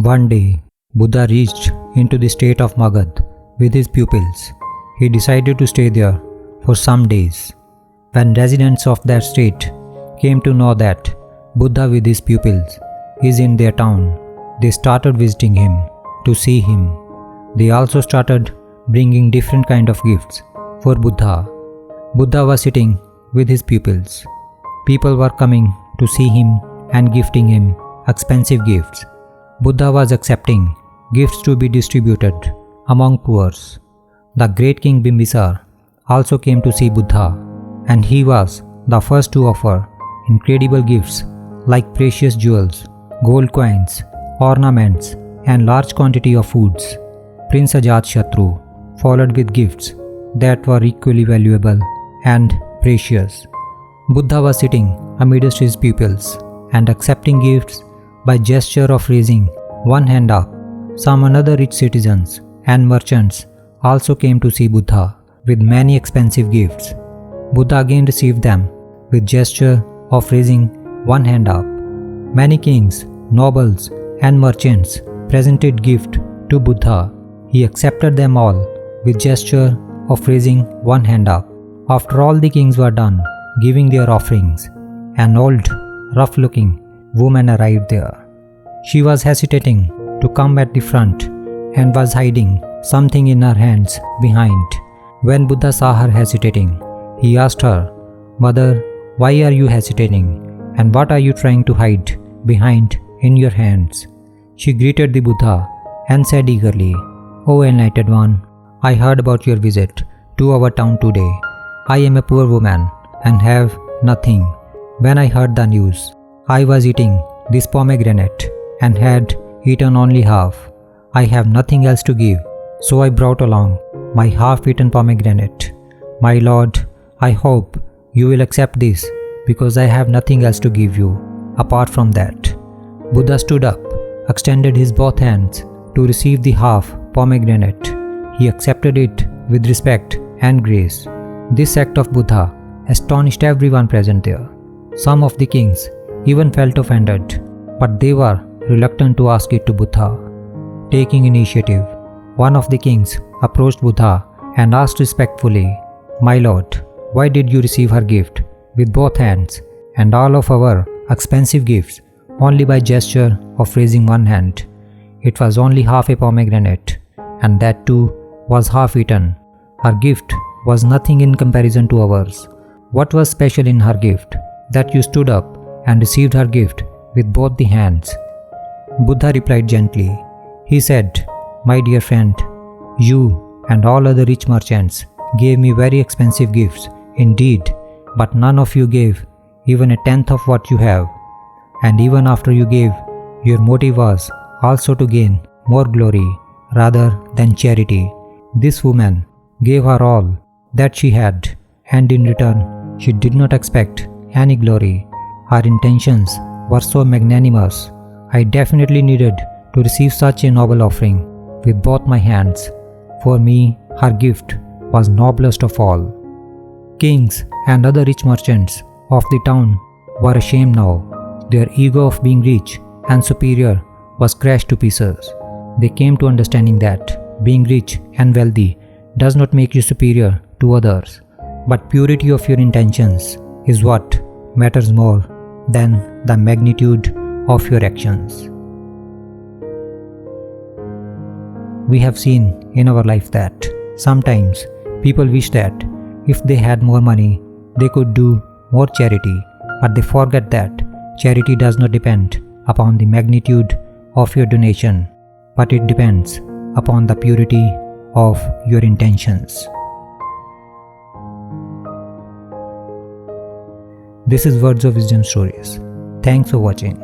One day, Buddha reached into the state of Magad with his pupils. He decided to stay there for some days. When residents of that state came to know that Buddha with his pupils is in their town, they started visiting him to see him. They also started bringing different kind of gifts for Buddha. Buddha was sitting with his pupils. People were coming to see him and gifting him expensive gifts. Buddha was accepting gifts to be distributed among poor. The great king Bimbisar also came to see Buddha, and he was the first to offer incredible gifts like precious jewels, gold coins, ornaments, and large quantity of foods. Prince Ajatashatru followed with gifts that were equally valuable and precious. Buddha was sitting amidst his pupils and accepting gifts by gesture of raising one hand up. Some another rich citizens and merchants also came to see Buddha with many expensive gifts. Buddha again received them with gesture of raising one hand up. Many kings, nobles, and merchants presented gift to Buddha. He accepted them all with gesture of raising one hand up. After all the kings were done giving their offerings, an old, rough-looking woman arrived there. She was hesitating to come at the front and was hiding something in her hands behind. When Buddha saw her hesitating, he asked her, "Mother, why are you hesitating, and what are you trying to hide behind in your hands?" She greeted the Buddha and said eagerly, "O enlightened one, I heard about your visit to our town today. I am a poor woman and have nothing. When I heard the news, I was eating this pomegranate and had eaten only half. I have nothing else to give, so I brought along my half-eaten pomegranate. My Lord, I hope you will accept this because I have nothing else to give you apart from that." Buddha stood up, extended his both hands to receive the half pomegranate. He accepted it with respect and grace. This act of Buddha astonished everyone present there. Some of the kings even felt offended, but they were reluctant to ask it to Buddha. Taking initiative, one of the kings approached Buddha and asked respectfully, "My Lord, why did you receive her gift with both hands and all of our expensive gifts only by gesture of raising one hand? It was only half a pomegranate, and that too was half eaten. Her gift was nothing in comparison to ours. What was special in her gift that you stood up and received her gift with both the hands?" Buddha replied gently. He said, "My dear friend, you and all other rich merchants gave me very expensive gifts indeed, but none of you gave even a tenth of what you have. And even after you gave, your motive was also to gain more glory rather than charity. This woman gave her all that she had, and in return, she did not expect any glory. Her intentions were so magnanimous. I definitely needed to receive such a noble offering with both my hands. For me, her gift was noblest of all." Kings and other rich merchants of the town were ashamed now. Their ego of being rich and superior was crushed to pieces. They came to understanding that being rich and wealthy does not make you superior to others, but purity of your intentions is what matters more than the magnitude of your actions. We have seen in our life that sometimes people wish that if they had more money, they could do more charity, but they forget that charity does not depend upon the magnitude of your donation, but it depends upon the purity of your intentions. This is Words of Wisdom Stories. Thanks for watching.